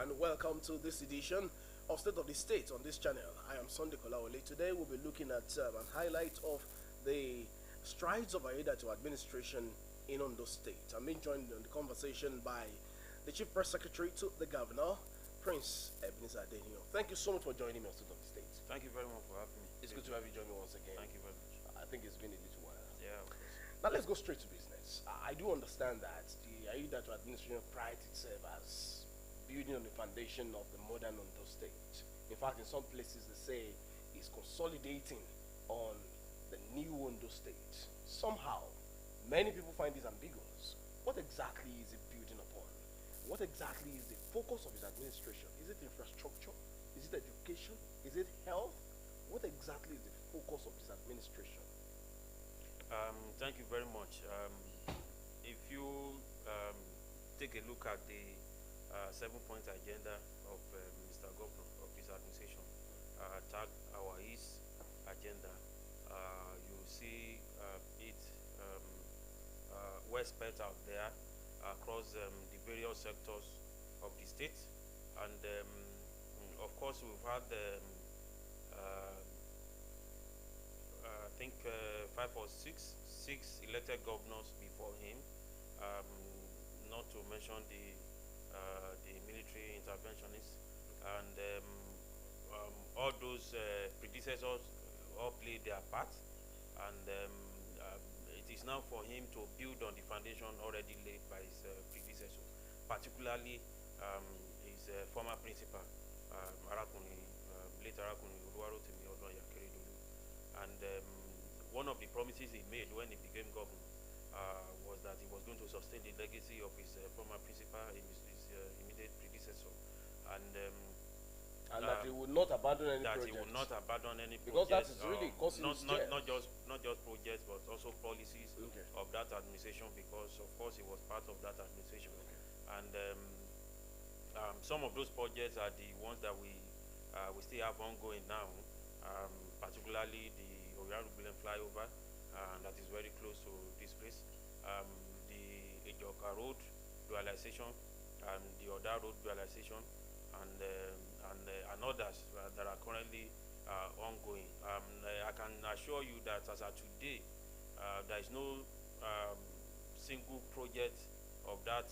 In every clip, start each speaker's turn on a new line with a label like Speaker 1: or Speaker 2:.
Speaker 1: everyone. Welcome to this edition of State of the State on this channel. I am Sunday Kolawole. Today we'll be looking at an highlight of the strides of Aida to administration in Ondo State. I'm being joined in the conversation by the Chief Press Secretary to the Governor, Prince Ebenezer Adenio. Thank you so much for joining me on State of the State.
Speaker 2: Thank you very much for having me.
Speaker 1: It's good to have you join me once again.
Speaker 2: Thank you very much.
Speaker 1: I think it's been a little while.
Speaker 2: Yeah, of course.
Speaker 1: Now let's go straight to business. I do understand that the Aida to administration prides itself as building on the foundation of the modern Ondo State. In fact, in some places they say it's consolidating on the new Ondo State. Somehow, many people find this ambiguous. What exactly is it building upon? What exactly is the focus of his administration? Is it infrastructure? Is it education? Is it health? What exactly is the focus of this administration?
Speaker 2: Thank you very much. If you take a look at the 7-point agenda of Mr. Governor of his administration, tag our East agenda, you see it well spelled out there across the various sectors of the state. And of course, we've had I think 5 or 6 elected governors before him, not to mention the military interventionists, and all those predecessors all played their part, and it is now for him to build on the foundation already laid by his predecessor, particularly his former principal, late Arakuni Oluwarotimi Odoya Keredolu. And one of the promises he made when he became governor was that he was going to sustain the legacy of his former principal, his immediate predecessor, and
Speaker 1: that he would not abandon any
Speaker 2: that
Speaker 1: project.
Speaker 2: he would not abandon any
Speaker 1: because
Speaker 2: projects,
Speaker 1: that is really causing
Speaker 2: not just projects, but also policies of that administration, because of course he was part of that administration. And some of those projects are the ones that we still have ongoing now, particularly the Oriarubilen flyover, that is very close to this place, the Ejoka Road dualization, and the Oda Road dualization, and others that are currently ongoing. I can assure you that as of today, there is no single project of that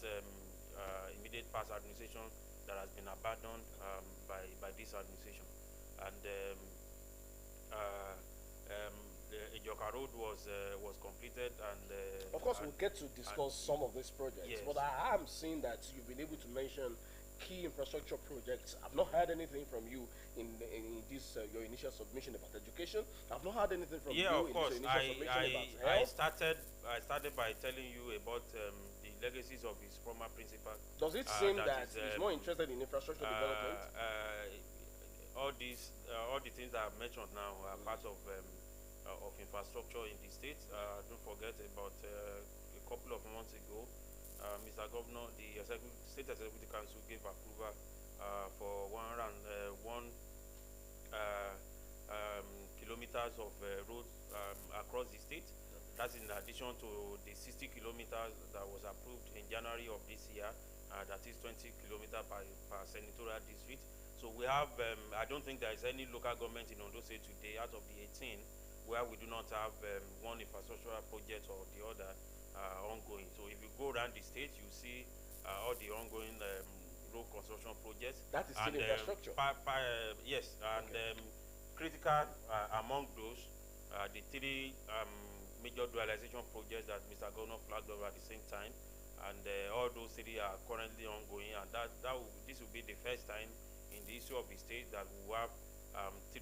Speaker 2: immediate past administration that has been abandoned by this administration. And the Ejoka Road was completed, and
Speaker 1: of course we'll get to discuss some of these projects.
Speaker 2: Yes.
Speaker 1: But I am seeing that you've been able to mention key infrastructure projects. I've not heard anything from you in this your initial submission about education. I've not heard anything from you
Speaker 2: of course.
Speaker 1: in your initial submission about health.
Speaker 2: I started by telling you about the legacies of his former principal.
Speaker 1: Does it seem that he's more interested in infrastructure development?
Speaker 2: All the things that I've mentioned now are part of infrastructure in the state. Don't forget about a couple of months ago, Mr. Governor, the State Executive Council gave approval for 101 kilometers of roads across the state. That's in addition to the 60 kilometers that was approved in January of this year. That is 20 kilometers per senatorial district. So we have, I don't think there is any local government in Ondo State today out of the 18 where we do not have one infrastructural project or the other ongoing. So if you go around the state, you see all the ongoing road construction projects.
Speaker 1: That is still infrastructure.
Speaker 2: Yes, and critical among those, the 3 major dualization projects that Mr. Governor flagged over at the same time, and all those 3 are currently ongoing, and this will be the first time in the history of the state that we have 3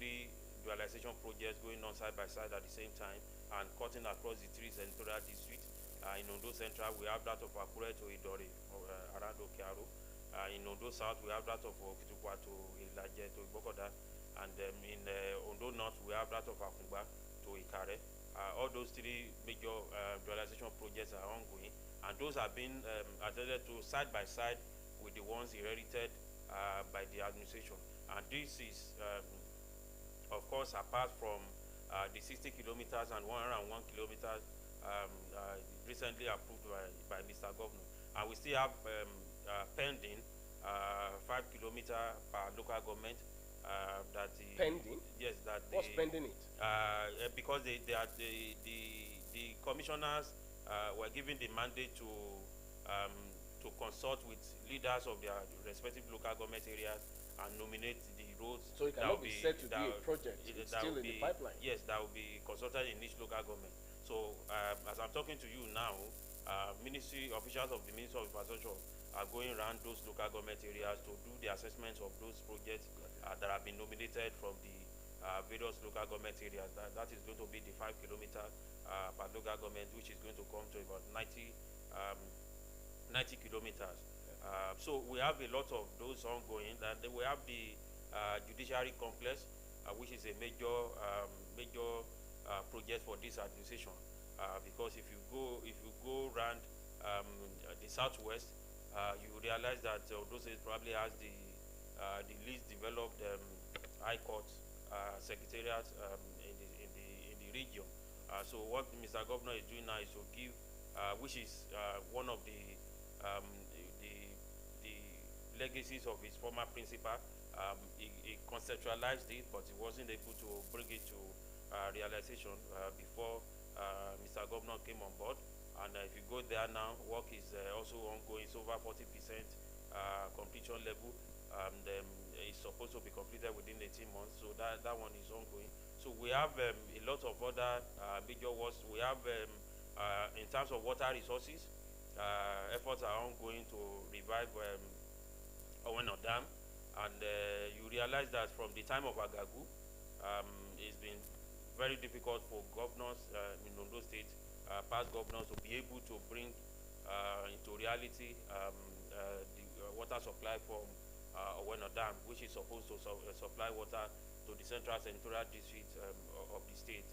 Speaker 2: dualization projects going on side by side at the same time and cutting across the 3 senatorial districts. In Ondo Central, we have that of Akure to Idore, around Okearo. In Ondo South, we have that of Okitukwa to Ilaje to Ibokoda. And in Ondo North, we have that of Akungba to Ikare. All those 3 major dualization projects are ongoing, and those have been attended to side by side with the ones inherited by the administration. And this is, of course, apart from the 60 kilometers and 101 kilometers recently approved by Mr. Governor. And we still have pending 5 kilometer per local government. That the
Speaker 1: Pending?
Speaker 2: yes, that
Speaker 1: What's pending it?
Speaker 2: because they are the commissioners were given the mandate um, to consult with leaders of their respective local government areas and nominate the roads.
Speaker 1: So it cannot be said to be a project. It's still in the pipeline.
Speaker 2: Yes, that will be consulted in each local government. So as I'm talking to you now, ministry officials of the Ministry of Infrastructure are going around those local government areas to do the assessment of those projects that have been nominated from the various local government areas. That is going to be the 5 kilometer per local government, which is going to come to about 90 kilometers. So we have a lot of those ongoing. And then we have the judiciary complex, which is a major project for this administration. Because if you go around the southwest, you realize that those probably has the least developed high court secretariat in the region. So what Mr. Governor is doing now is to give, which is one of the legacies of his former principal. He conceptualized it, but he wasn't able to bring it to realization before Mr. Governor came on board. And if you go there now, work is also ongoing. It's over 40% completion level, and it's supposed to be completed within 18 months. So that one is ongoing. So we have a lot of other major works. We have, in terms of water resources, efforts are ongoing to revive Oweno Dam, and you realize that from the time of Agagu, it's been very difficult for governors in Ondo State, past governors, to be able to bring into reality the water supply from Oweno Dam, which is supposed to supply water to the central senatorial district of the state.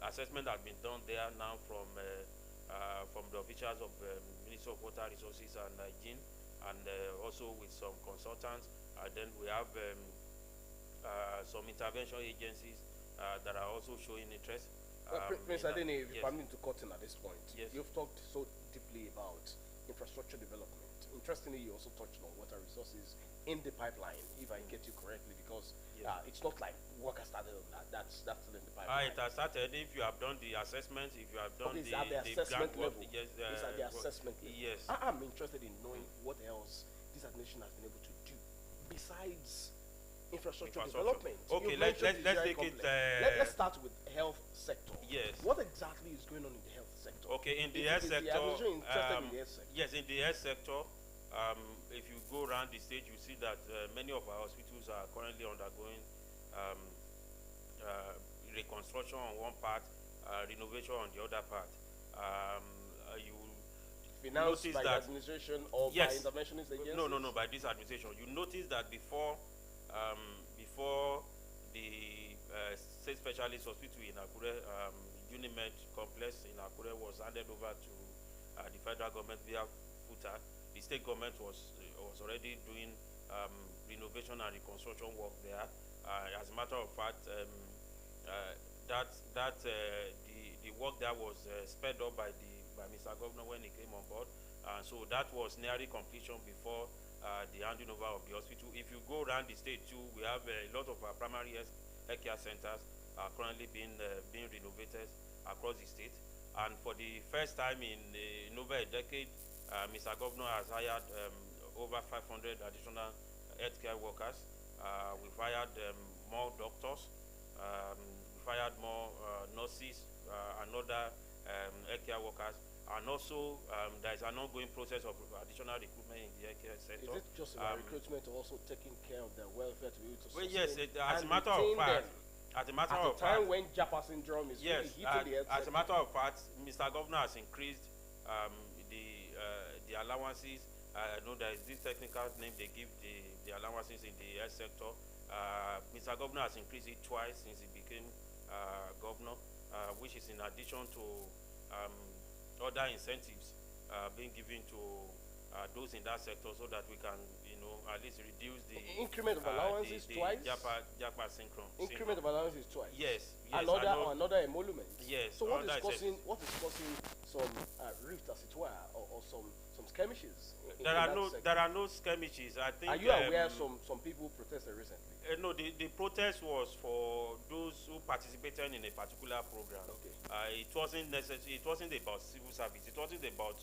Speaker 2: Assessment has been done there now from the officials of Ministry of Water Resources and Hygiene, and also with some consultants. Then we have some intervention agencies that are also showing interest.
Speaker 1: Prince Adeni, if I'm to cut in at this point,
Speaker 2: yes.
Speaker 1: You've talked so deeply about infrastructure development. Interestingly, you also touched on water resources in the pipeline, if I get you correctly, because it's not like work has started on that. That's still in the pipeline.
Speaker 2: It has started. If you have done the assessment, if you have done
Speaker 1: the assessment level.
Speaker 2: Yes,
Speaker 1: Is at the assessment level.
Speaker 2: Yes.
Speaker 1: I'm interested in knowing what else this administration has been able to do besides infrastructure development.
Speaker 2: Okay, let's take it.
Speaker 1: Let's start with health sector.
Speaker 2: Yes.
Speaker 1: What exactly is going on in the health sector?
Speaker 2: Okay, in the health sector.
Speaker 1: In the health sector?
Speaker 2: Yes, in the health sector. If you go around the state, you see that many of our hospitals are currently undergoing reconstruction on one part, renovation on the other part. You
Speaker 1: financed
Speaker 2: notice
Speaker 1: by
Speaker 2: that
Speaker 1: the administration or by interventionist agencies?
Speaker 2: No, by this administration. You notice that before the state specialist hospital in Akure, Unimed complex in Akure, was handed over to the federal government via FUTA, the state government was already doing renovation and reconstruction work there. As a matter of fact, the work there was sped up by Mr. Governor when he came on board. So that was nearly completion before the handing over of the hospital. If you go around the state too, we have a lot of our primary health care centers are currently being renovated across the state. And for the first time in over a decade, Mr. Governor has hired over 500 additional healthcare workers. We've hired more doctors, we've hired more nurses and other healthcare workers. And also, there is an ongoing process of additional recruitment in the healthcare sector.
Speaker 1: Is it just about recruitment or also taking care of their welfare to be able to sustain?
Speaker 2: Well, yes, as a matter of fact, at a
Speaker 1: time when Japa syndrome is really hitting the health
Speaker 2: as a matter of fact, Mr. Governor has increased the allowances. I know there is this technical name they give the allowances in the health sector. Mr. Governor has increased it twice since he became governor, which is in addition to other incentives being given to those in that sector so that we can, at least reduce
Speaker 1: Increment of allowances
Speaker 2: the
Speaker 1: twice.
Speaker 2: Japa
Speaker 1: Increment of allowances twice.
Speaker 2: Yes, yes.
Speaker 1: Another emolument.
Speaker 2: Yes.
Speaker 1: So what is causing some rift, as it were, or some skirmishes?
Speaker 2: There are no skirmishes. I think.
Speaker 1: Are you aware some people protested recently?
Speaker 2: No, the protest was for those who participated in a particular program.
Speaker 1: Okay.
Speaker 2: It wasn't necessary. It wasn't about civil service. It wasn't about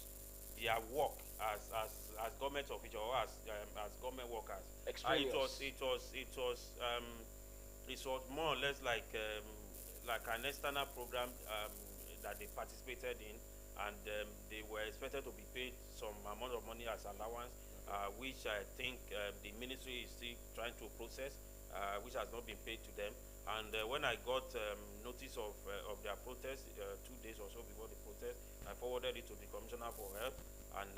Speaker 2: their work as government officials or as government workers. It was more or less like an external program that they participated in, and they were expected to be paid some amount of money as allowance, which I think the ministry is still trying to process, which has not been paid to them. And when I got notice of their protest 2 days or so before the protest, I forwarded it to the Commissioner for Health, and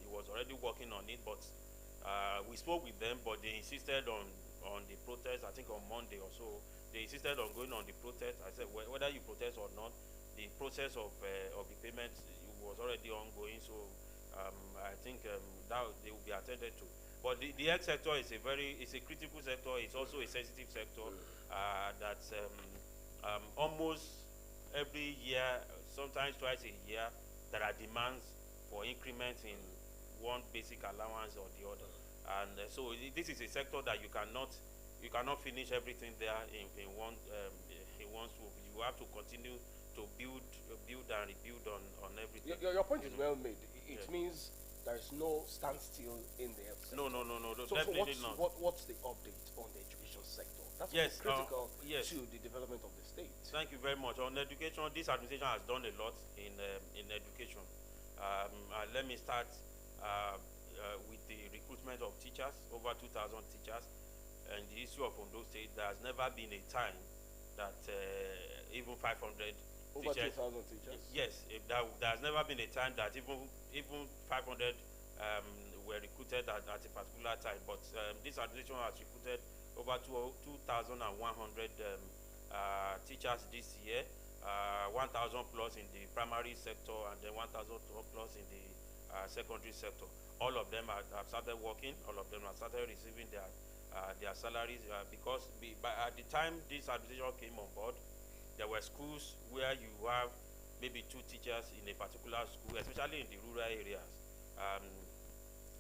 Speaker 2: he was already working on it. But we spoke with them, but they insisted on the protest. I think on Monday or so, they insisted on going on the protest. I said, whether you protest or not, the process of the payment was already ongoing. So I think that they will be attended to. But the health sector is a critical sector. It's also a sensitive sector that almost every year, sometimes twice a year, there are demands for increments in one basic allowance or the other. And so this is a sector that you cannot finish everything there in one swoop. You have to continue to build and rebuild on everything.
Speaker 1: Your point is well made. It means there is no standstill in the health sector.
Speaker 2: No,
Speaker 1: so
Speaker 2: definitely not.
Speaker 1: What's the update on the education sector? That's critical to the development of the state.
Speaker 2: Thank you very much. On education, this administration has done a lot in education. Let me start with the recruitment of teachers, over 2,000 teachers, and the issue of Ondo State. There has never been a time that even 500
Speaker 1: over
Speaker 2: teachers,
Speaker 1: 2,000 teachers.
Speaker 2: Yes, there has never been a time that even 500 were recruited at a particular time. But this administration has recruited over 2,100 teachers this year, 1,000 plus in the primary sector, and then 1,000 plus in the secondary sector. All of them have started working. All of them have started receiving their salaries because at the time this administration came on board, there were schools where you have maybe 2 teachers in a particular school, especially in the rural areas.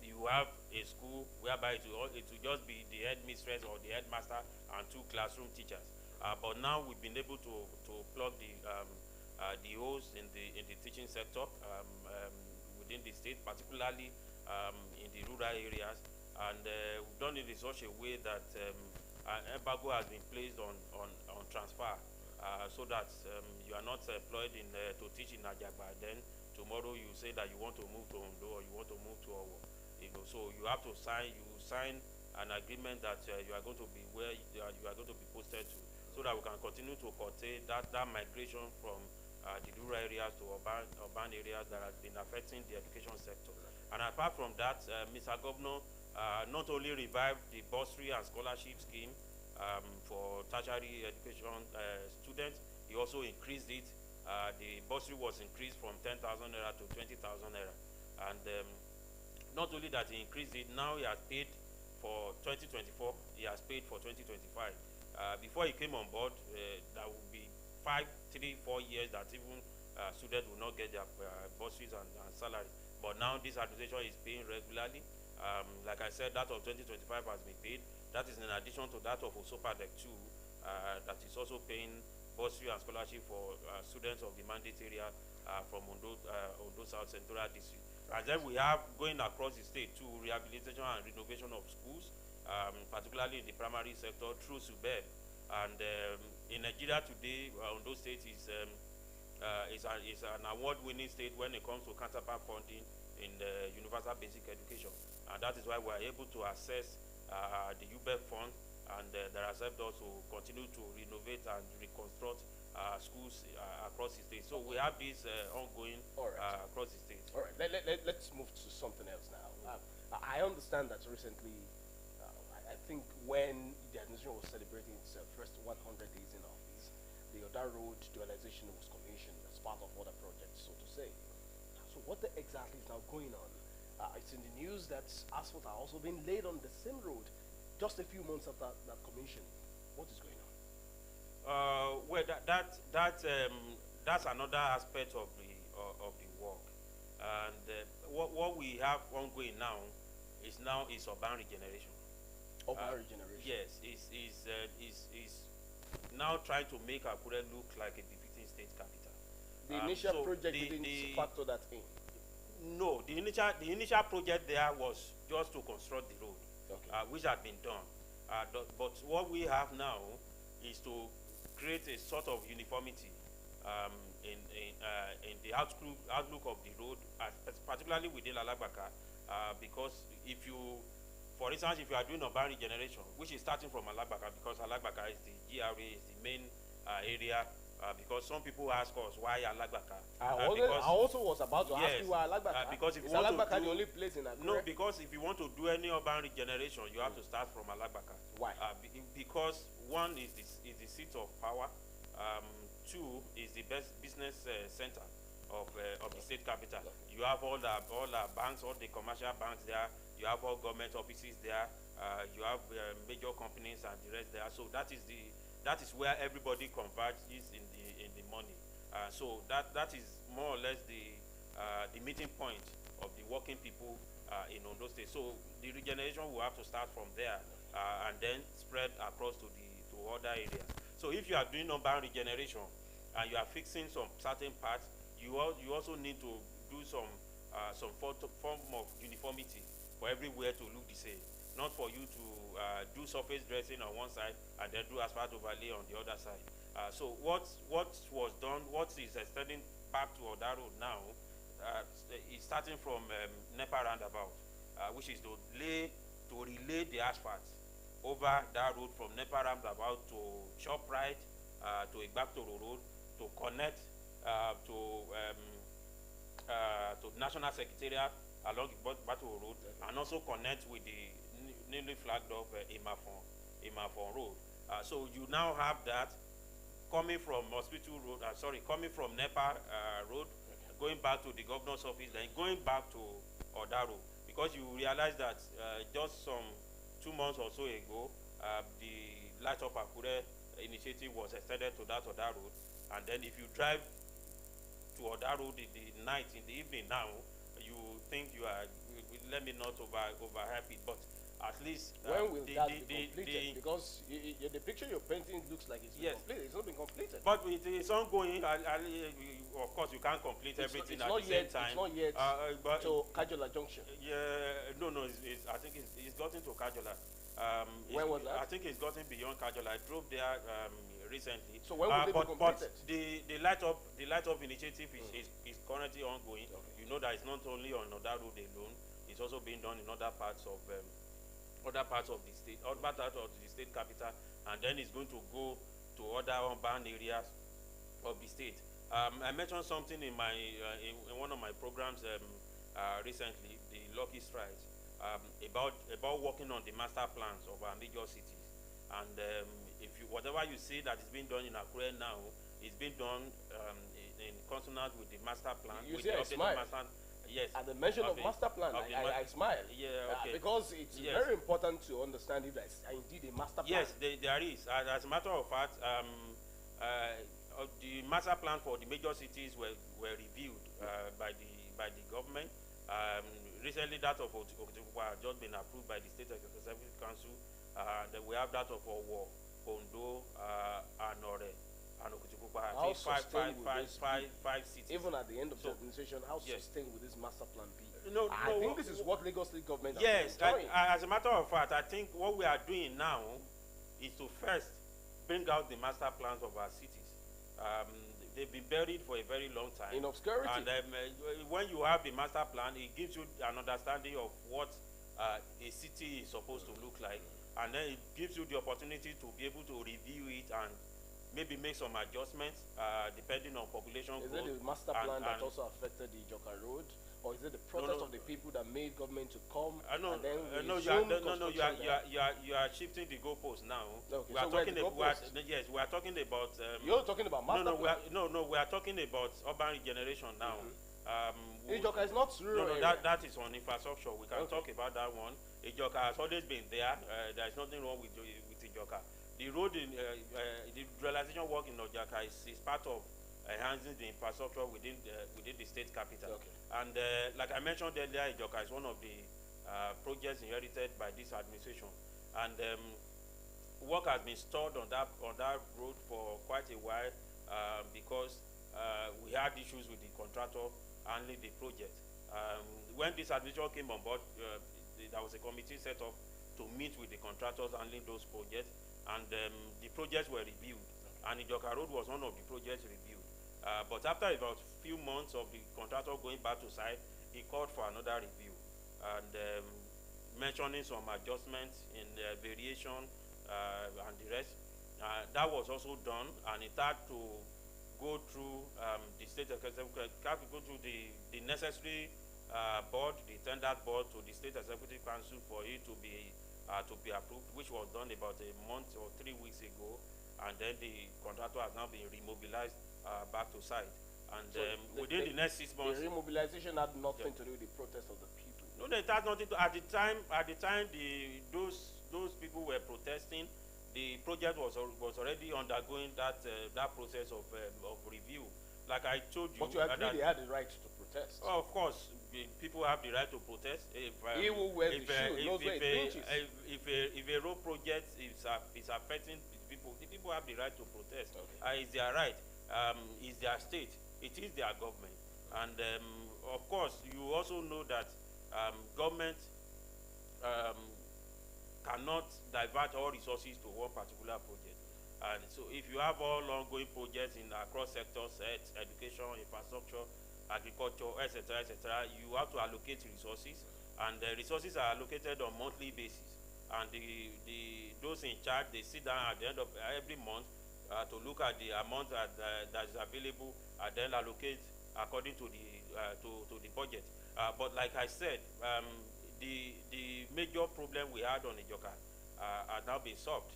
Speaker 2: You have a school whereby it will just be the headmistress or the headmaster and 2 classroom teachers. But now we've been able to plug the holes in the teaching sector within the state, particularly in the rural areas, and we've done it in such a way that an embargo has been placed on transfer, so that you are not employed to teach in Ajagba. Then tomorrow you say that you want to move to Ondo or you want to move to Owo. So you have to sign an agreement that you are going to be where you are going to be posted to, so that we can continue to curtail that migration from the rural areas to urban areas that has been affecting the education sector. And apart from that, Mr. Governor not only revived the bursary and scholarship scheme for tertiary education students, he also increased it. The bursary was increased from 10,000 naira to 20,000 naira, and not only that, he increased it. Now he has paid for 2024. He has paid for 2025. Before he came on board, there will be 5, 3, 4 years that even students will not get their bursaries and salary. But now this administration is paying regularly. Like I said, that of 2025 has been paid. That is in addition to that of Osopadec 2, that is also paying bursary and scholarship for students of the mandate area from Ondo South Central District. And then we have, going across the state too, rehabilitation and renovation of schools, particularly in the primary sector through SUBEB. And in Nigeria today, Ondo State is an award-winning state when it comes to counterpart funding in universal basic education. And that is why we are able to access the UBEF fund, and that has helped us to continue to renovate and reconstruct schools across the state. So we have this ongoing across the state.
Speaker 1: All right, let's move to something else now. I understand that recently, I think when the administration was celebrating its first 100 days in office, the Oda Road dualization was commissioned as part of other projects, so to say. So what exactly is now going on It's in the news that asphalt are also being laid on the same road just a few months after that commission. What is going on?
Speaker 2: Well, that's another aspect of the work, and what we have ongoing now is urban regeneration.
Speaker 1: Urban regeneration.
Speaker 2: Yes, is now trying to make Akure look like a befitting state capital.
Speaker 1: The initial
Speaker 2: So
Speaker 1: project didn't factor that in.
Speaker 2: No, the initial project there was just to construct the road,
Speaker 1: Okay.
Speaker 2: which had been done. But what we have now is to create a sort of uniformity in the outlook of the road, particularly within Alagbaka, because if you, for instance, if you are doing urban regeneration, which is starting from Alagbaka, because Alagbaka is the GRA, is the main area. Because some people ask us why Alagbaka.
Speaker 1: I also was about to ask
Speaker 2: Yes,
Speaker 1: you why Alagbaka.
Speaker 2: because if
Speaker 1: Is
Speaker 2: you want to
Speaker 1: Alagbaka
Speaker 2: do-
Speaker 1: the only place in Akure?
Speaker 2: No, because if you want to do any urban regeneration, you have to start from Alagbaka.
Speaker 1: Why?
Speaker 2: Because one is the seat of power. Two is the best business center of the state capital. You have all the banks, all the commercial banks there. You have all government offices there. You have major companies and the rest there. So that is where everybody converges in the money. So that is more or less the meeting point of the working people in Ondo State. So the regeneration will have to start from there and then spread across to other areas. So if you are doing urban regeneration and you are fixing some certain parts, you also need to do some form of uniformity for everywhere to look the same. Not for you to do surface dressing on one side and then do asphalt overlay on the other side. So what was done, what is extending back to Oda Road now, is starting from NEPA roundabout, which is to relay the asphalt over that road from NEPA roundabout to ShopRite, to Igbaktoro Road, to connect to National Secretariat along Igbaktoro Road, and also connect with the newly flagged off Imafon Road. So you now have that coming from Hospital Road, coming from NEPA Road, going back to the governor's office, then going back to Oda Road. Because you realize that just some 2 months or so ago, the Light Up Akure initiative was extended to that Oda Road. And then if you drive to Oda Road in the night, in the evening now, you think you are, let me not overhype it, but at least
Speaker 1: when will that be completed? Because the picture you're painting looks like it's been completed. It's not been completed.
Speaker 2: But it is ongoing. Of course, you can't complete everything at the same time.
Speaker 1: It's not yet to Kajola Junction.
Speaker 2: Yeah, no. I think it's gotten to Kajola.
Speaker 1: When was that?
Speaker 2: I think it's gotten beyond Kajola. I drove there recently.
Speaker 1: So when will it be completed?
Speaker 2: But the light up initiative is currently ongoing.
Speaker 1: Okay.
Speaker 2: You know that it's not only on Oda Road alone. It's also being done in other parts of the state, other parts of the state capital, and then it's going to go to other urban areas of the state. I mentioned something in one of my programs recently, the Lucky Strides, about working on the master plans of our major cities. And whatever you see that is being done in Akure now, is being done in consonance with the master plan.
Speaker 1: You see, I smile.
Speaker 2: Yes.
Speaker 1: At the mention of master plan, I smile.
Speaker 2: Yeah, okay.
Speaker 1: Because it's very important to understand if there's indeed a master plan.
Speaker 2: Yes, there is. As a matter of fact, the master plan for the major cities were reviewed by the government. Recently, that of Okotokupa has just been approved by the State Executive Council. Then we have that of Owo, Ondo, Anore, and Okotokupa.
Speaker 1: How sustained will this be?
Speaker 2: Five cities.
Speaker 1: Even at the end of the administration, how sustained will this master plan be?
Speaker 2: I
Speaker 1: think this is what Lagos State government
Speaker 2: yes,
Speaker 1: has been doing.
Speaker 2: As a matter of fact, I think what we are doing now is to first bring out the master plans of our cities. They've been buried for a very long time.
Speaker 1: In obscurity.
Speaker 2: And when you have the master plan, it gives you an understanding of what a city is supposed to look like. And then it gives you the opportunity to be able to review it and maybe make some adjustments depending on population growth.
Speaker 1: Is it the master plan that also affected the Joka Road? Or is it the protest of the people that made government to come and then
Speaker 2: you are shifting the goalposts now.
Speaker 1: Okay,
Speaker 2: we are talking about
Speaker 1: you're talking about master plan.
Speaker 2: We are talking about urban regeneration now.
Speaker 1: Ijoka is not rural
Speaker 2: no,
Speaker 1: area.
Speaker 2: that is on infrastructure. We can talk about that one. Ijoka has always been there. There is nothing wrong with Ijoka. The road in the realization work in Ijoka is part of enhancing the infrastructure within the state capital.
Speaker 1: Okay.
Speaker 2: And like I mentioned earlier, Ijoka is one of the projects inherited by this administration. And work has been stalled on that road for quite a while because we had issues with the contractor handling the project. When this administration came on board, there was a committee set up to meet with the contractors handling those projects, and the projects were reviewed. And Ijoka Road was one of the projects reviewed. But after about few months of the contractor going back to site, he called for another review and mentioning some adjustments in variation and the rest. That was also done, and it had to go through the state executive, had to go through the necessary board, the tender board, to the state executive council for it to be approved, which was done about a month or 3 weeks ago, and then the contractor has now been remobilized back to site. And
Speaker 1: So
Speaker 2: within the next 6 months,
Speaker 1: the remobilization had nothing to do with the protest of the people.
Speaker 2: no, it has nothing to. At the time, those people were protesting. The project was already undergoing that process of review. Like I told you.
Speaker 1: But you agree they had the right to protest.
Speaker 2: Oh, of course, people have the right to protest.
Speaker 1: He who wears the shoe knows where it pinches.
Speaker 2: If a road project is affecting people, the people have the right to protest.
Speaker 1: Okay.
Speaker 2: It's their right. It's their state. It is their government. And of course, you also know that government cannot divert all resources to one particular project. And so if you have all ongoing projects in across sectors, health, education, infrastructure, agriculture, etc., you have to allocate resources, and the resources are allocated on monthly basis. And those in charge, they sit down at the end of every month to look at the amount that is available, and then allocate according to the budget. But like I said, the major problem we had on Ijoka has now been solved.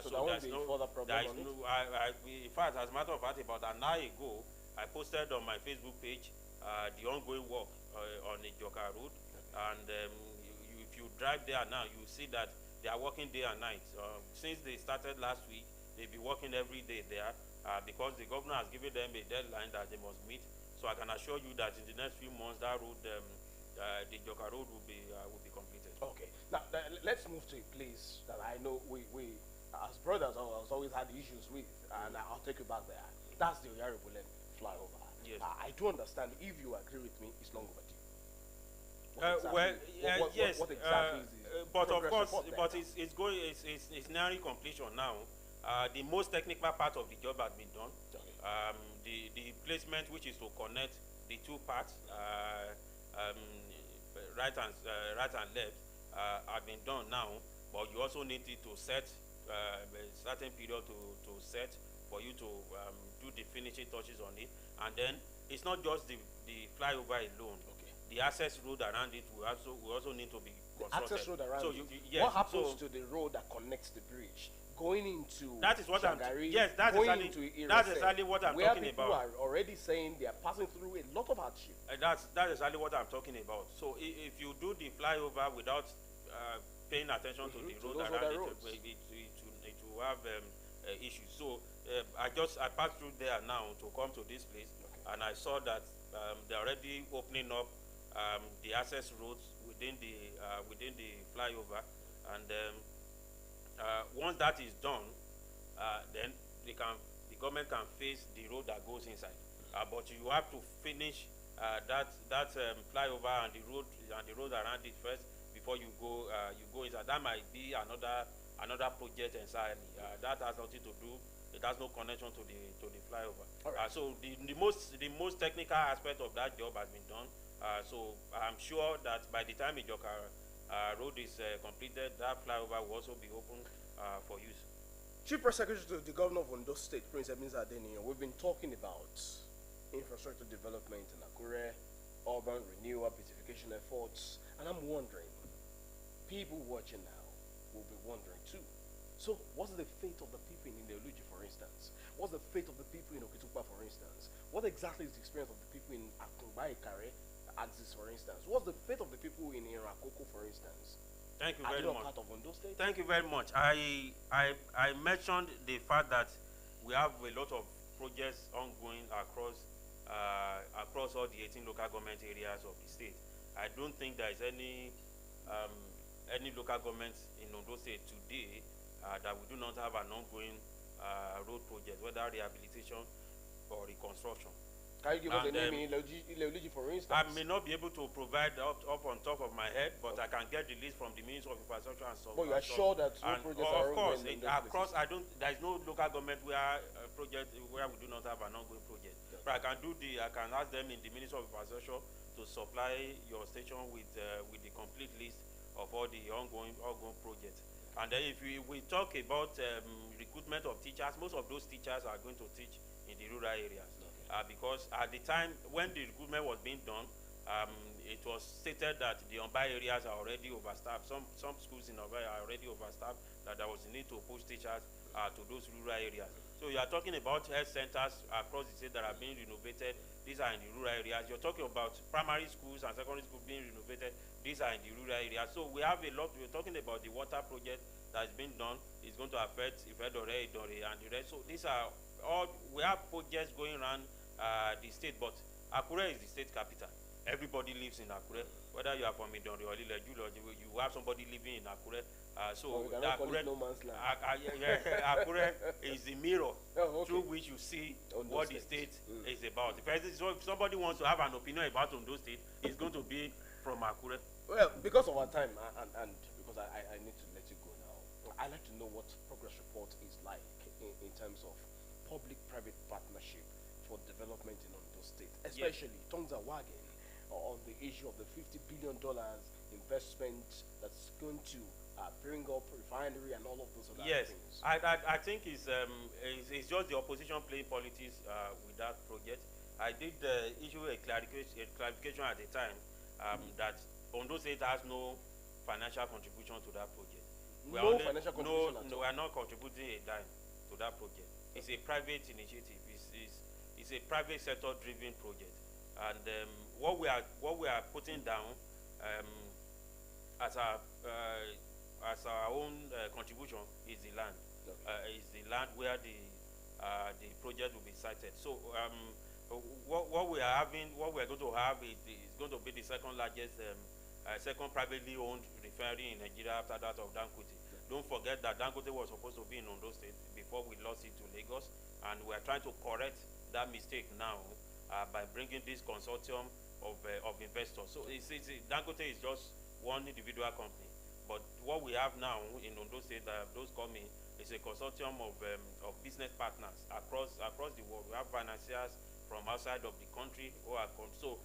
Speaker 1: So there won't be further problem on it?
Speaker 2: In fact, as a matter of fact, about an hour ago, I posted on my Facebook page the ongoing work on Ijoka Road. And if you drive there now, you see that they are working day and night. Since they started last week, they've been working every day there because the governor has given them a deadline that they must meet. So I can assure you that in the next few months, that road, the Ijoka Road will be completed.
Speaker 1: Okay. Now, let's move to a place that I know we as brothers, has always had issues with, and I'll take you back there. That's the Oyaribulen flyover.
Speaker 2: Yes.
Speaker 1: I do understand. If you agree with me, it's long overdue.
Speaker 2: Yes.
Speaker 1: What exactly is the
Speaker 2: but of
Speaker 1: progress
Speaker 2: course,
Speaker 1: report there?
Speaker 2: it's nearing completion now. The most technical part of the job has been done.
Speaker 1: Okay.
Speaker 2: The placement, which is to connect the two parts, right and left, have been done now. But you also need it to set a certain period to set for you to do the finishing touches on it. And then it's not just the flyover alone.
Speaker 1: Okay.
Speaker 2: The access road around it will also need to be constructed.
Speaker 1: Access road around
Speaker 2: so
Speaker 1: it.
Speaker 2: Yes,
Speaker 1: what happens
Speaker 2: so
Speaker 1: to the road that connects the bridge? Going into
Speaker 2: that is what
Speaker 1: Shagari,
Speaker 2: that's
Speaker 1: going
Speaker 2: exactly
Speaker 1: into
Speaker 2: that's
Speaker 1: Irese,
Speaker 2: exactly what I'm
Speaker 1: where
Speaker 2: talking
Speaker 1: people
Speaker 2: about.
Speaker 1: are already saying they are passing through a lot of hardship.
Speaker 2: That's exactly what I'm talking about. So if you do the flyover without paying attention to the road around it will have issues. So I passed through there now to come to this place, and I saw that they're already opening up the access roads within the flyover, and once that is done, then the government can face the road that goes inside. But you have to finish that flyover and the road around it first before you go inside. That might be another project entirely. That has nothing to do. It has no connection to the flyover. Right. So the most technical aspect of that job has been done. So I'm sure that by the time Ijoka road is completed, that flyover will also be open for use.
Speaker 1: Chief Press Secretary to the Governor of Ondo State, Prince Ebenezer Adeniyi, we've been talking about infrastructure development in Akure, urban renewal, beautification efforts, and I'm wondering, people watching now will be wondering too. So, what's the fate of the people in Ileoluji, for instance? What's the fate of the people in Okitupa, for instance? What exactly is the experience of the people in Akungba Ikare axis, for instance? What's the fate of the people in Irakoko, for instance?
Speaker 2: Thank you
Speaker 1: Are
Speaker 2: very
Speaker 1: they not
Speaker 2: much.
Speaker 1: part of Ondo State?
Speaker 2: Thank you very much. I mentioned the fact that we have a lot of projects ongoing across all the 18 local government areas of the state. I don't think there is um, any local government in Ondo State today that we do not have an ongoing road project, whether rehabilitation or reconstruction.
Speaker 1: Can you give us a
Speaker 2: And
Speaker 1: name in Ileoluji, for instance?
Speaker 2: I may not be able to provide up on top of my head, but I can get the list from the Ministry of Infrastructure and so.
Speaker 1: But you are sure that no
Speaker 2: and
Speaker 1: projects are
Speaker 2: of course,
Speaker 1: ongoing in those
Speaker 2: across
Speaker 1: places?
Speaker 2: I don't. There is no local government where project where we do not have an ongoing project.
Speaker 1: Okay.
Speaker 2: But I can ask them in the Ministry of Infrastructure to supply your station with the complete list of all the ongoing projects. And then if we talk about recruitment of teachers, most of those teachers are going to teach in the rural areas. Because at the time when the recruitment was being done, it was stated that the Ombai areas are already overstaffed. Some schools in Ombai are already overstaffed, that there was a need to push teachers to those rural areas. So you are talking about health centers across the state that are being renovated. These are in the rural areas. You're talking about primary schools and secondary schools being renovated. These are in the rural areas. So we have a lot. We're talking about the water project that is being done. It's going to affect Ifedore, Idore, and the rest. So these are all, we have projects going around the state, but Akure is the state capital. Everybody lives in Akure, whether you are from Idori or Ileju, you have somebody living in Akure. So Akure,
Speaker 1: no man's land.
Speaker 2: Akure is the mirror through
Speaker 1: Okay.
Speaker 2: which you see
Speaker 1: Ondo
Speaker 2: what the
Speaker 1: State.
Speaker 2: state is about. So if somebody wants to have an opinion about Ondo State, it's going to be from Akure.
Speaker 1: Well, because of our time and because I need to let you go now, I'd like to know what progress report is like in terms of public-private partnership for development in Ondo State, especially tongues are wagging on the issue of the $50 billion investment that's going to bring up refinery and all of those other
Speaker 2: Yes,
Speaker 1: things.
Speaker 2: I think it's just the opposition playing politics with that project. I did issue a clarification at the time that Ondo State has no financial contribution to that project.
Speaker 1: No financial contribution at
Speaker 2: no,
Speaker 1: all.
Speaker 2: we are not contributing a dime to that project. It's a private initiative. It's a private sector driven project, and what we are putting down as our own contribution is the land.
Speaker 1: Okay.
Speaker 2: Is the land where the project will be sited. So what we are going to have is going to be the second largest, second privately owned refinery in Nigeria after that of Dangote. Don't forget that Dangote was supposed to be in Ondo State before we lost it to Lagos, and we are trying to correct that mistake now by bringing this consortium of investors. So Dangote is just one individual company, but what we have now in Ondo State, those coming, is a consortium of business partners across the world. We have financiers from outside of the country who are so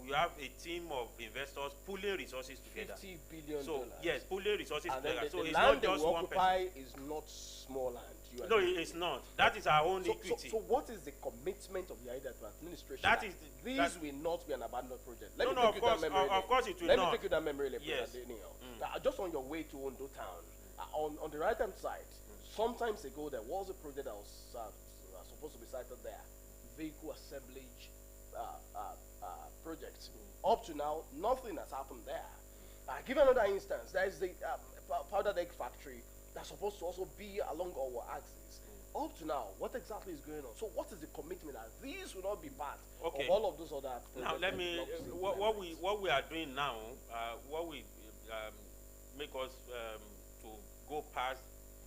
Speaker 2: we have a team of investors pooling resources together.
Speaker 1: $50 billion.
Speaker 2: So yes, pooling resources
Speaker 1: And
Speaker 2: together.
Speaker 1: then
Speaker 2: So
Speaker 1: the
Speaker 2: it's
Speaker 1: land
Speaker 2: not
Speaker 1: they
Speaker 2: just
Speaker 1: will
Speaker 2: one
Speaker 1: occupy
Speaker 2: person.
Speaker 1: is not small land. You
Speaker 2: No,
Speaker 1: agree?
Speaker 2: it's not. That is our own equity.
Speaker 1: So what is the commitment of the Aidatu administration?
Speaker 2: That is
Speaker 1: these will not be an abandoned project. Let
Speaker 2: No,
Speaker 1: me
Speaker 2: no,
Speaker 1: take
Speaker 2: of
Speaker 1: you down
Speaker 2: course,
Speaker 1: memory lane.
Speaker 2: of course it will
Speaker 1: Let me
Speaker 2: not.
Speaker 1: take you down memory lane.
Speaker 2: Yes.
Speaker 1: Anyhow. Just on your way to Ondo town, on the right hand side, sometimes ago there was a project that was supposed to be sited there, vehicle assemblage project. Up to now, nothing has happened there. Give another instance. There is the powdered egg factory that's supposed to also be along our axis. Up to now, what exactly is going on? So what is the commitment that these will not be part of all of those other projects?
Speaker 2: Now let me what we are doing now, what we make us to go past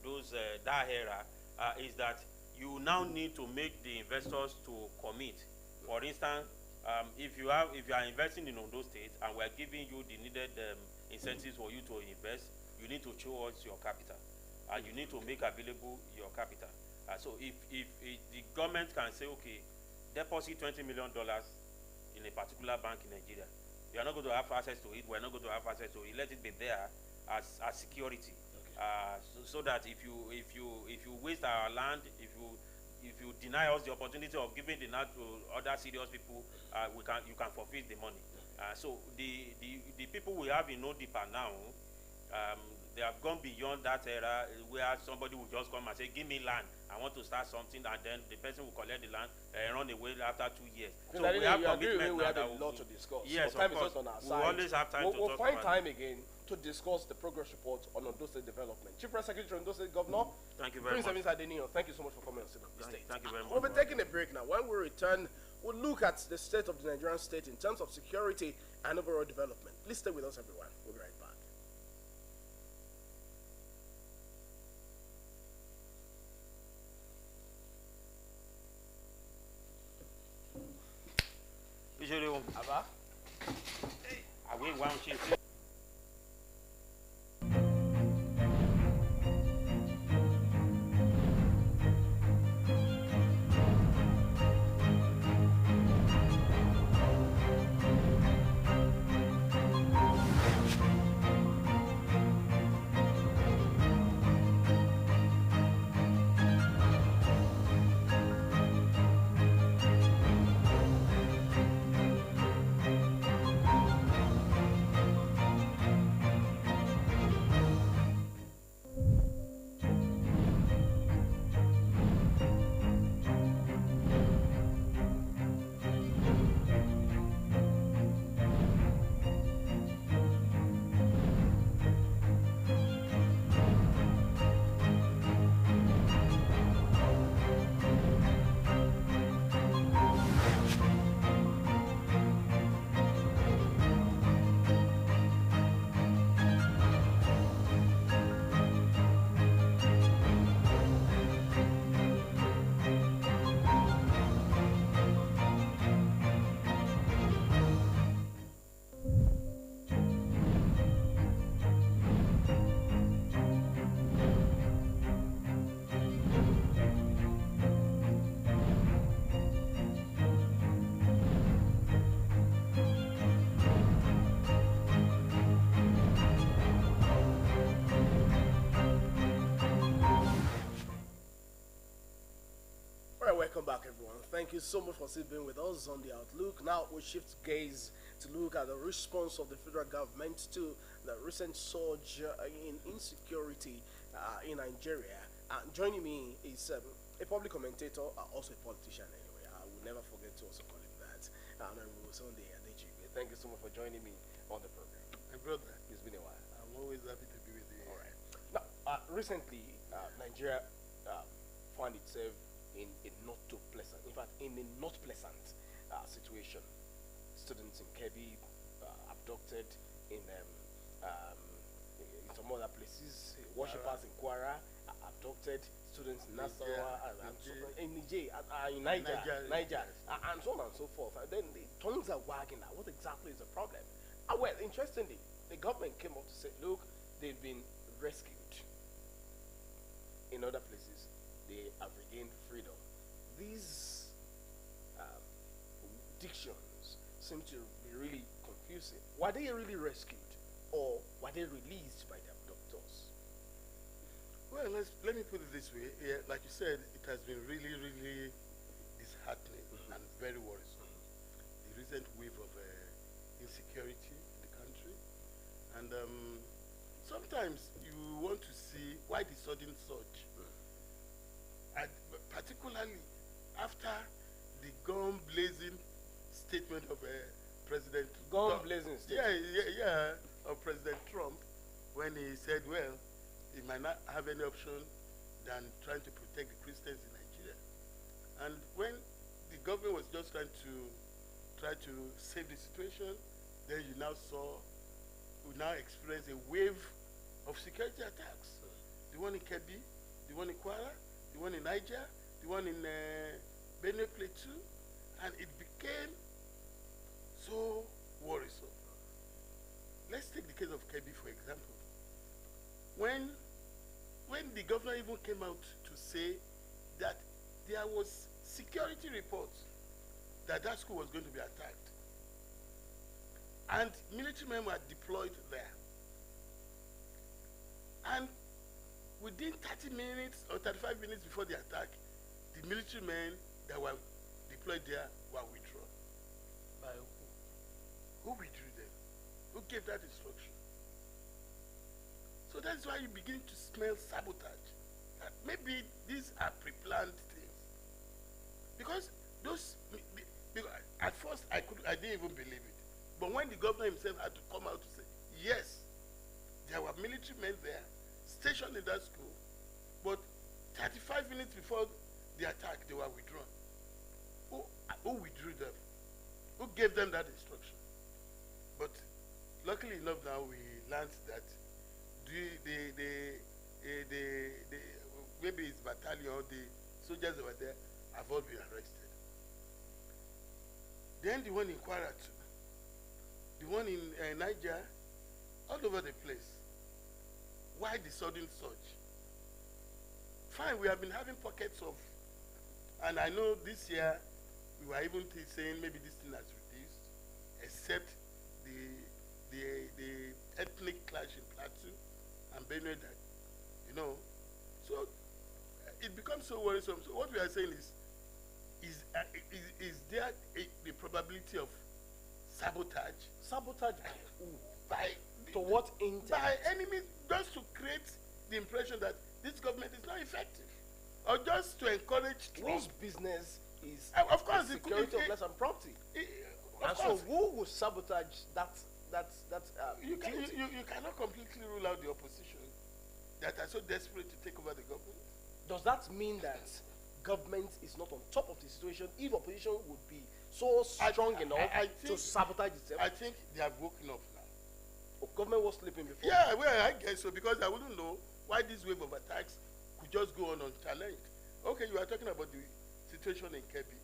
Speaker 2: those that era is that you now need to make the investors to commit. For instance, if you are investing in Ondo State and we are giving you the needed incentives for you to invest, you need to show us your capital, and you need to make available your capital. So if the government can say, okay, deposit $20 million in a particular bank in Nigeria, you are not going to have access to it. We are not going to have access to it. Let it be there as security, so that if you waste our land, if you deny us the opportunity of giving the land to other serious people, you can forfeit the money. So the people we have in Odipa now, they have gone beyond that era where somebody will just come and say, give me land, I want to start something, and then the person will collect the land and run away after 2 years. So we have commitment
Speaker 1: we
Speaker 2: now
Speaker 1: have
Speaker 2: that
Speaker 1: a lot to discuss.
Speaker 2: Yes,
Speaker 1: time
Speaker 2: of course.
Speaker 1: is not on our
Speaker 2: We
Speaker 1: side.
Speaker 2: always have time to
Speaker 1: we'll
Speaker 2: talk
Speaker 1: find
Speaker 2: about
Speaker 1: time again to discuss the progress report on Ondo State development. Chief Press Secretary Ondo State Governor,
Speaker 2: thank you very much.
Speaker 1: Prince Adeniyi, thank you so much for coming on State of the State.
Speaker 2: Thank you very much.
Speaker 1: We'll be taking a break now. When we return, we'll look at the state of the Nigerian state in terms of security and overall development. Please stay with us, everyone. We'll be right back. Aba?
Speaker 2: I will one chief.
Speaker 1: Welcome back, everyone. Thank you so much for still being with us on the Outlook. Now we shift gaze to look at the response of the federal government to the recent surge in insecurity in Nigeria. Joining me is a public commentator, also a politician anyway. I will never forget to also call him that. Sunday Adechigwe. Thank you so much for joining me on the program.
Speaker 3: My brother,
Speaker 1: It's been a while.
Speaker 3: I'm always happy to be with you.
Speaker 1: All right. Now, recently, Nigeria found itself in a not too pleasant, in fact, in a not pleasant situation. Students in Kebbi abducted in some other places. Worshippers in Kwara abducted. Students in Nasarawa, in Niger, in Niger,
Speaker 3: Niger,
Speaker 1: and so on and so forth. And then the tongues are wagging now. What exactly is the problem? Well, interestingly, the government came up to say, look, they've been rescued. In other places, they have regained freedom. These dictions seem to be really confusing. Were they really rescued, or were they released by their abductors?
Speaker 3: Well, let me put it this way. Yeah, like you said, it has been really, really disheartening and very worrisome. The recent wave of insecurity in the country. And sometimes you want to see why the sudden surge. And particularly after the gun-blazing statement of President
Speaker 1: Gun-blazing statement?
Speaker 3: Yeah, of President Trump, when he said, well, he might not have any option than trying to protect the Christians in Nigeria. And when the government was just trying to save the situation, then you now experience a wave of security attacks. The one in Kebbi, the one in Kwara, the one in Niger, the one in Benue Plateau, and it became so worrisome. Let's take the case of Kebbi, for example. When the governor even came out to say that there was security reports that that school was going to be attacked, and military men were deployed there, and within 30 minutes or 35 minutes before the attack, the military men that were deployed there were withdrawn. By who? Who withdrew them? Who gave that instruction? So that's why you begin to smell sabotage. That maybe these are pre-planned things. Because those, because at first I didn't even believe it. But when the governor himself had to come out to say, yes, there were military men there, stationed in that school, but 35 minutes before the attack, they were withdrawn. Who withdrew them? Who gave them that instruction? But luckily enough now we learned that maybe it's battalion or the soldiers that were there have all been arrested. Then the one in Kwara too, the one in Niger, all over the place. Why the sudden surge? Fine, we have been having pockets of, and I know this year we were even saying maybe this thing has reduced, except the ethnic clash in Plateau and Benue that, you know, so it becomes so worrisome. So what we are saying is there the probability of sabotage?
Speaker 1: Sabotage by who?
Speaker 3: By
Speaker 1: to what intent?
Speaker 3: By enemies, just to create the impression that this government is not effective, or just to encourage Trump.
Speaker 1: Whose business is
Speaker 3: of course
Speaker 1: the security of life and property? And so who will sabotage that
Speaker 3: you cannot completely rule out the opposition that are so desperate to take over the government.
Speaker 1: Does that mean that government is not on top of the situation if opposition would be so strong enough to sabotage itself?
Speaker 3: I think they have woken up now.
Speaker 1: Oh, government was sleeping before?
Speaker 3: Yeah, well, I guess so, because I wouldn't know why this wave of attacks could just go on unchallenged. Okay, you are talking about the situation in Kebbi.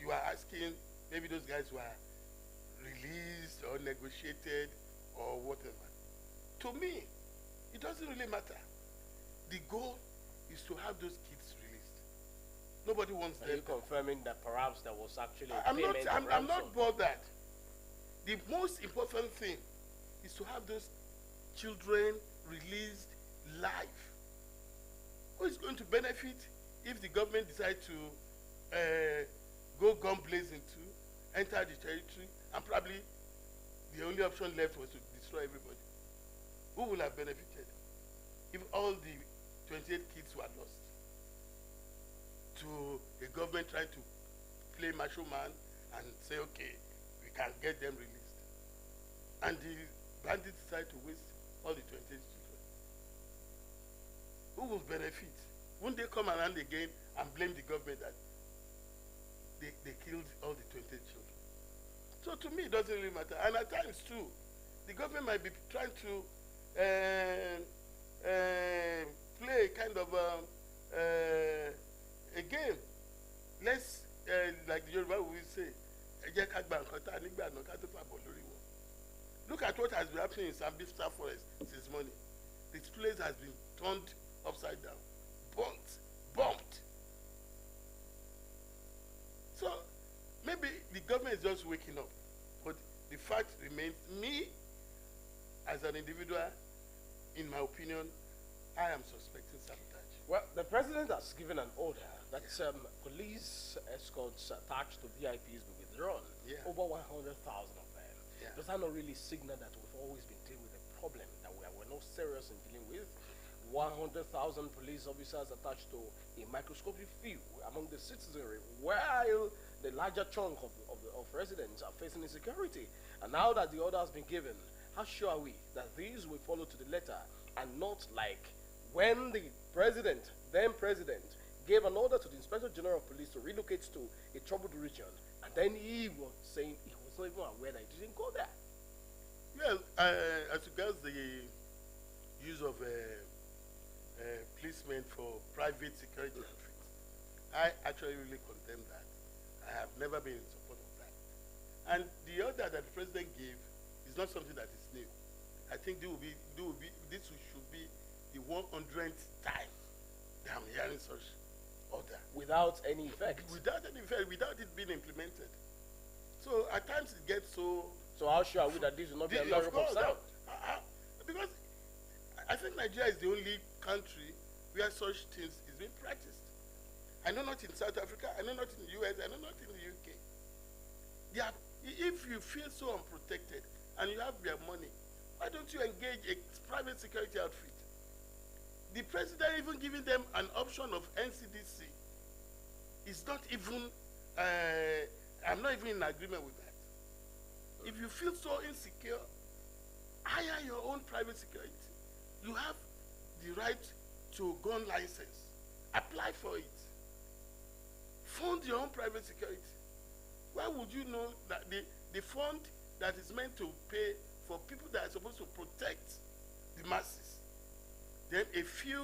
Speaker 3: You are asking maybe those guys were released or negotiated or whatever. To me, it doesn't really matter. The goal is to have those kids released. Nobody wants them.
Speaker 1: Are you confirming that perhaps there was actually a
Speaker 3: I'm
Speaker 1: payment
Speaker 3: not bothered. The most important thing is to have those children released live. Who is going to benefit if the government decides to go gun blazing to enter the territory, and probably the only option left was to destroy everybody? Who will have benefited if all the 28 kids were lost to a government trying to play macho man and say, okay, we can get them released, and the bandits decide to waste all the 28 children? Who will benefit? Won't they come around again and blame the government that they killed all the 28 children? So to me, it doesn't really matter. And at times too, the government might be trying to play kind of a game. Let's, like the Yoruba will say, look at what has been happening in Sambisa Forest since morning. This place has been turned upside down, bumped. So maybe the government is just waking up, but the fact remains, me as an individual, in my opinion, I am suspecting sabotage.
Speaker 1: Well, the president has given an order that police escorts attached to VIPs be withdrawn.
Speaker 3: Yeah.
Speaker 1: Over 100,000 of them.
Speaker 3: Yeah.
Speaker 1: Does that not really signal that we've always been dealing with a problem that we're not serious in dealing with? 100,000 police officers attached to a microscopic few among the citizenry, while the larger chunk of residents are facing insecurity. And now that the order has been given, how sure are we that these will follow to the letter, and not like when the president, then president, gave an order to the Inspector General of Police to relocate to a troubled region, and then he was saying he was not even aware that he didn't go there?
Speaker 3: Well, as regards the use of policemen for private security outfits, I actually really condemn that. I have never been in support of that. And the order that the president gave is not something that is new. I think this should be the 100th time that I'm hearing such order.
Speaker 1: Without any effect?
Speaker 3: Without any effect, without it being implemented. So at times it gets so...
Speaker 1: So how sure are we that this will not be a matter of sound?
Speaker 3: Because I think Nigeria is the only country where such things is being practiced. I know not in South Africa, I know not in the US, I know not in the UK. If you feel so unprotected and you have your money, why don't you engage a private security outfit? the president even giving them an option of NCDC is not even, I'm not even in agreement with that. If you feel so insecure, hire your own private security. You have the right to gun license. Apply for it. Fund your own private security. Why would you know that the fund that is meant to pay for people that are supposed to protect the masses, then a few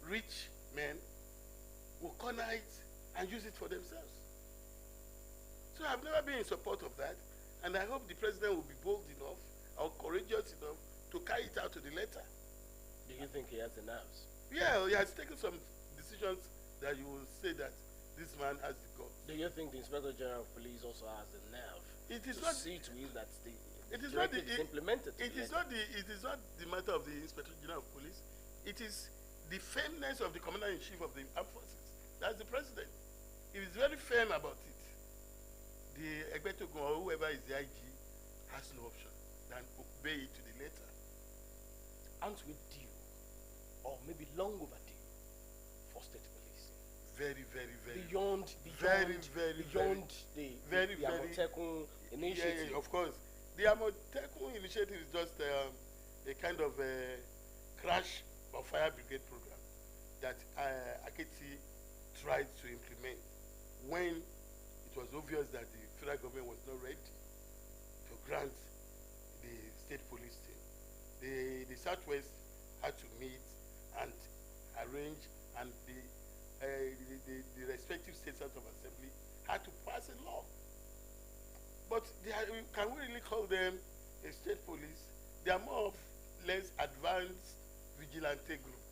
Speaker 3: rich men will corner it and use it for themselves? So I've never been in support of that, and I hope the president will be bold enough or courageous enough to carry it out to the letter.
Speaker 1: Do you think he has the nerves?
Speaker 3: Yeah, he has taken some decisions that you will say that this man has the guts.
Speaker 1: Do you think the Inspector General of Police also has the nerve
Speaker 3: It is
Speaker 1: to
Speaker 3: not.
Speaker 1: see to it that the
Speaker 3: It is not the.
Speaker 1: directive is implemented?
Speaker 3: It is not the. It is not the matter of the Inspector General of Police. It is the firmness of the Commander-in-Chief of the Armed Forces. That's the president. He is very firm about it. The Egbetogun or whoever is the IG has no option than obey it to the letter.
Speaker 1: Aren't we due, or maybe long overdue, for state policing?
Speaker 3: Very, very, very.
Speaker 1: Beyond the Amotekun initiative.
Speaker 3: Yeah, of course. The Amotekun initiative is just a kind of a crash or fire brigade program that Aketi tried to implement when it was obvious that the federal government was not ready to grant the state police team. The Southwest had to meet and arrange, and the respective states out of assembly had to pass a law. But can we really call them a state police? They are more or less advanced vigilante group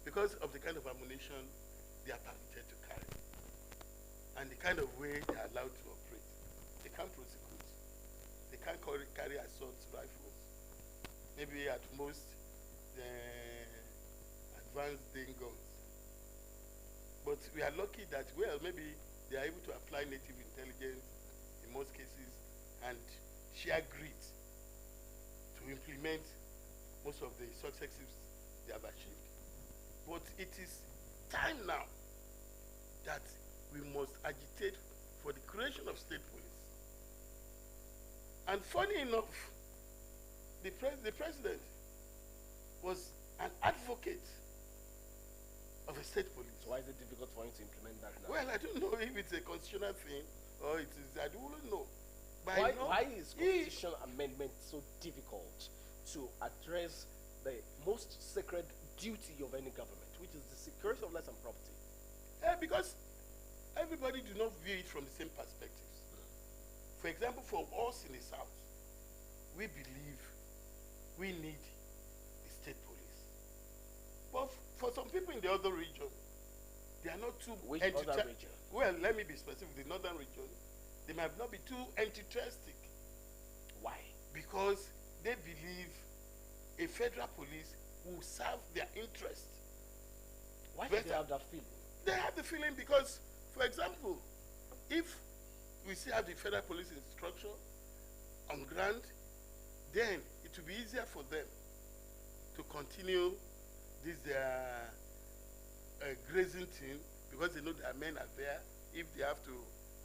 Speaker 3: because of the kind of ammunition they are permitted to carry and the kind of way they are allowed to operate. They can't prosecute. They can't carry assault rifles. Maybe at most advanced Dane guns. But we are lucky that, well, maybe they are able to apply native intelligence in most cases and share grit to implement most of the successes they have achieved. But it is time now that we must agitate for the creation of state police. And funny enough, the president was an advocate of a state police.
Speaker 1: So why is it difficult for him to implement that now?
Speaker 3: Well, I don't know if it's a constitutional thing or it is, I don't know. But
Speaker 1: Why is constitutional amendment so difficult to address the most sacred duty of any government, which is the security of life and property?
Speaker 3: Because everybody do not view it from the same perspectives. For example, for us in the South, we believe we need the state police. But for some people in the other region, they are not too...
Speaker 1: Which other region?
Speaker 3: Well, let me be specific. The northern region, they might not be too anti-trusting.
Speaker 1: Why?
Speaker 3: Because they believe a federal police will serve their interest.
Speaker 1: Why do they have that feeling?
Speaker 3: They have the feeling because, for example, if we still have the federal police in structure on ground, then it will be easier for them to continue this grazing thing because they know their men are there. If they have to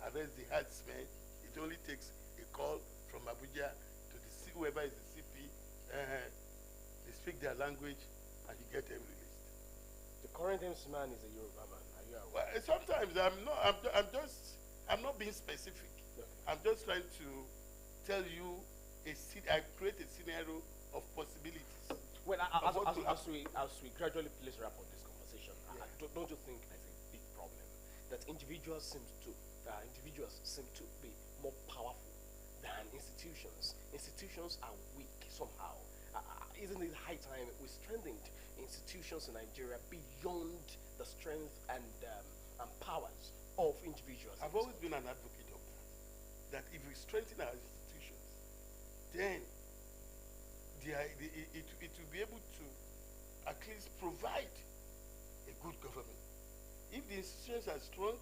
Speaker 3: arrest the herdsmen, it only takes a call from Abuja to the whoever is the CP. They speak their language and you get them released.
Speaker 1: The current man is a Yoruba man. Are you aware?
Speaker 3: Well, sometimes I'm not being specific.
Speaker 1: Okay.
Speaker 3: I'm just trying to tell you I create a scenario of possibilities.
Speaker 1: Well, as we gradually place wrap on this conversation, don't you think there's a big problem that individuals seem to be more powerful than institutions? Institutions are weak somehow. Isn't it high time we strengthened institutions in Nigeria beyond the strength and powers of individuals?
Speaker 3: I've always been an advocate of that. That if we strengthen our institutions, then it will be able to at least provide a good government. If the institutions are strong,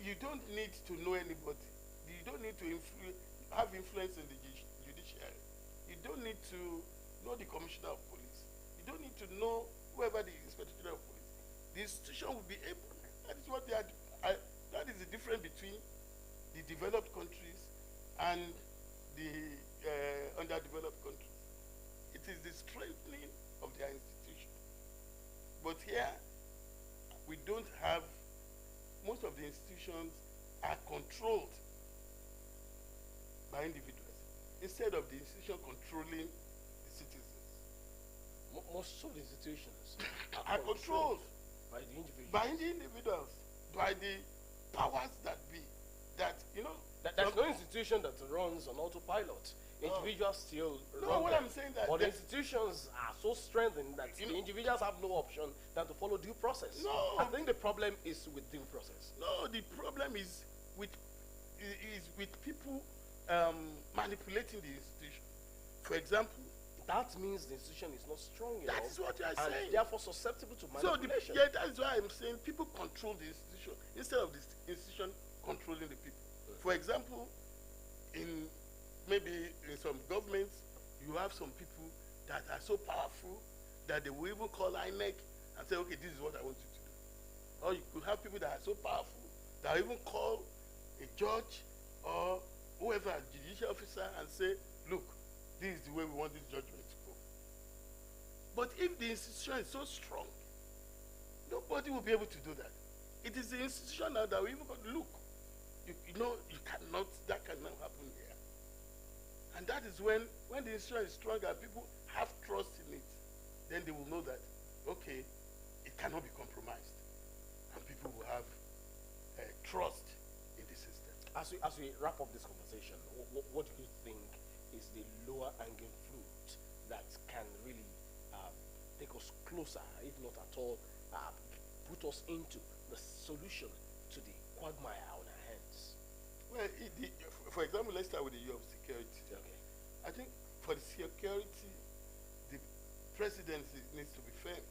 Speaker 3: you don't need to know anybody. You don't need to have influence in the judiciary. You don't need to know the commissioner of police. You don't don't need to know whoever the inspector general of police. The institution will be able. That is what they are. That is the difference between the developed countries and the underdeveloped countries. It is the strengthening of their institution. But here, we don't have, most of the institutions are controlled by individuals instead of the institution controlling the citizens.
Speaker 1: Most of the institutions
Speaker 3: Are controlled
Speaker 1: by the individual.
Speaker 3: by the individuals, by the powers that be. That, you know,
Speaker 1: There's no institution that runs on autopilot. Individuals still
Speaker 3: no,
Speaker 1: run
Speaker 3: what
Speaker 1: them.
Speaker 3: I'm saying that
Speaker 1: But the
Speaker 3: the-
Speaker 1: institutions are so strengthened that
Speaker 3: You
Speaker 1: the
Speaker 3: know-
Speaker 1: individuals have no option than to follow due process.
Speaker 3: No.
Speaker 1: I think the problem is with due process.
Speaker 3: No, the problem is with people manipulating the institution. For example,
Speaker 1: That means the institution is not strong enough.
Speaker 3: that is what you are
Speaker 1: and
Speaker 3: saying.
Speaker 1: therefore susceptible to
Speaker 3: So
Speaker 1: manipulation.
Speaker 3: that is why I'm saying people control the institution instead of the institution controlling the people. For example, maybe in some governments, you have some people that are so powerful that they will even call INEC and say, okay, this is what I want you to do. Or you could have people that are so powerful that even call a judge or whoever, a judicial officer, and say, look, this is the way we want this judgment to go. But if the institution is so strong, nobody will be able to do that. It is the institution now that we even go, look, you know, that cannot happen here. And that is when the institution is strong and people have trust in it, then they will know that, okay, it cannot be compromised. And people will have trust in the system.
Speaker 1: As we wrap up this conversation, what do you think is the lower hanging fruit that can really take us closer, if not at all, put us into the solution to the quagmire on our hands?
Speaker 3: Well, for example, let's start with the issue of security.
Speaker 1: Okay.
Speaker 3: I think for the security, the presidency needs to be firm.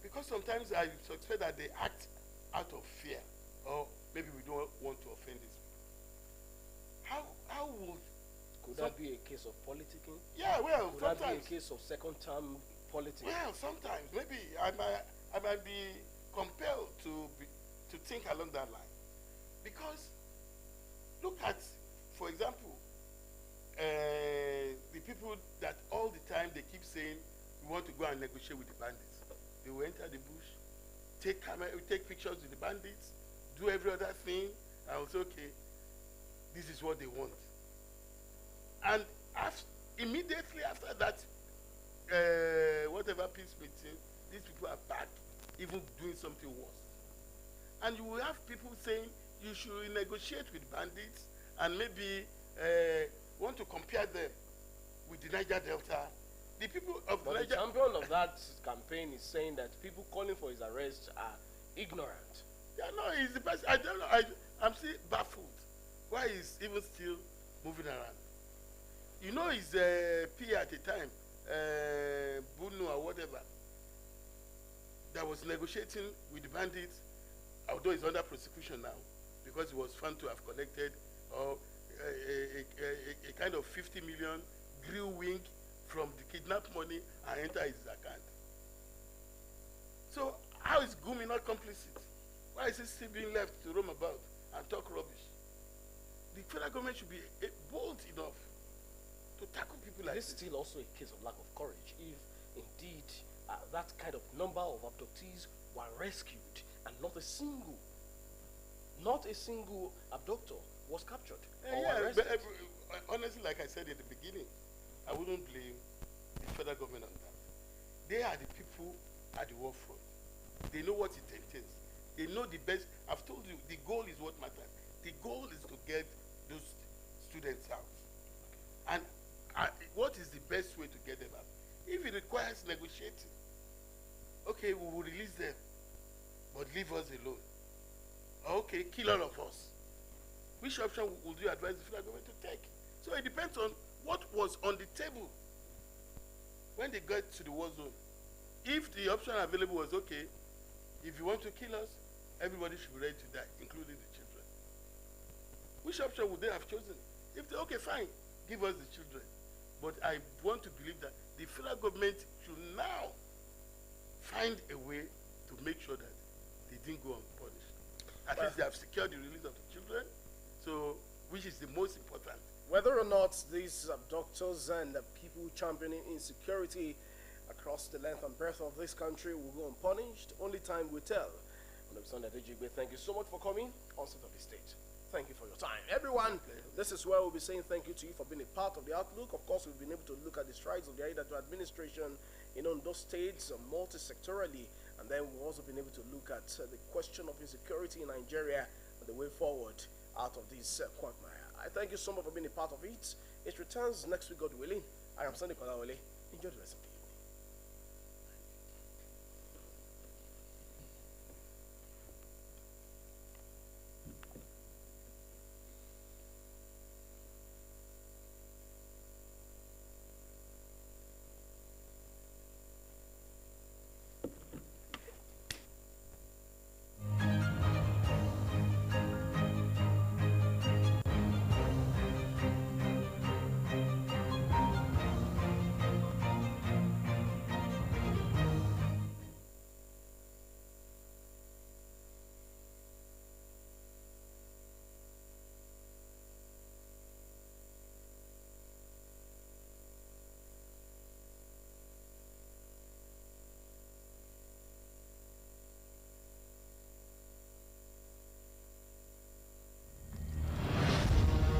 Speaker 3: Because sometimes I suspect that they act out of fear, or maybe we don't want to offend these people. How would...
Speaker 1: Could that be a case of politicking?
Speaker 3: Yeah, well,
Speaker 1: Could that be
Speaker 3: sometimes...
Speaker 1: a case of second term politics?
Speaker 3: Well, sometimes. Maybe I might be compelled to think along that line. Because, look at, for example, the people that all the time they keep saying, we want to go and negotiate with the bandits. They will enter the bush, take pictures with the bandits, do every other thing, and will say, okay, this is what they want. And immediately after that, whatever peace meeting, these people are back, even doing something worse. And you will have people saying you should negotiate with bandits and maybe want to compare them with the Niger Delta. The people of
Speaker 1: But
Speaker 3: Niger...
Speaker 1: the champion of that campaign is saying that people calling for his arrest are ignorant.
Speaker 3: Yeah, no, he's the person. I don't know. I'm still baffled. Why is even still moving around? You know, his peer at the time, Bunu or whatever, that was negotiating with the bandits, although he's under prosecution now, because he was found to have collected a kind of 50 million grill wing from the kidnapped money and enter his account. So how is Gumi not complicit? Why is he still being left to roam about and talk rubbish? The federal government should be bold enough to tackle people like
Speaker 1: This
Speaker 3: this.
Speaker 1: is still also a case of lack of courage. If indeed that kind of number of abductees were rescued and not a single abductor was captured or
Speaker 3: Yeah,
Speaker 1: arrested.
Speaker 3: but honestly, like I said at the beginning, I wouldn't blame the federal government on that. They are the people at the war front. They know what it entails. They know the best. I've told you, the goal is what matters. The goal is to get those students out. And what is the best way to get them out? If it requires negotiating, okay, we will release them, but leave us alone. Okay, kill all of us. Which option would you advise the federal government to take? So it depends on what was on the table when they got to the war zone. If the option available was, okay, if you want to kill us, everybody should be ready to die, including the children. Which option would they have chosen? If they, okay, fine, give us the children. But I want to believe that the federal government should now find a way to make sure that they didn't go unpunished. At least they have secured the release of the children, so which is the most important.
Speaker 1: Whether or not these doctors and people championing insecurity across the length and breadth of this country will go unpunished, only time will tell. Thank you so much for coming on State of the State. Thank you for your time. Everyone, this is where we'll be saying thank you to you for being a part of the outlook. Of course, we've been able to look at the strides of the Aidatu administration in Ondo states multi-sectorally, and then we've also been able to look at the question of insecurity in Nigeria and the way forward out of this quagmire. I thank you so much for being a part of it. It returns next week, God willing. I am Sandy Kolawole. Enjoy the rest of the day.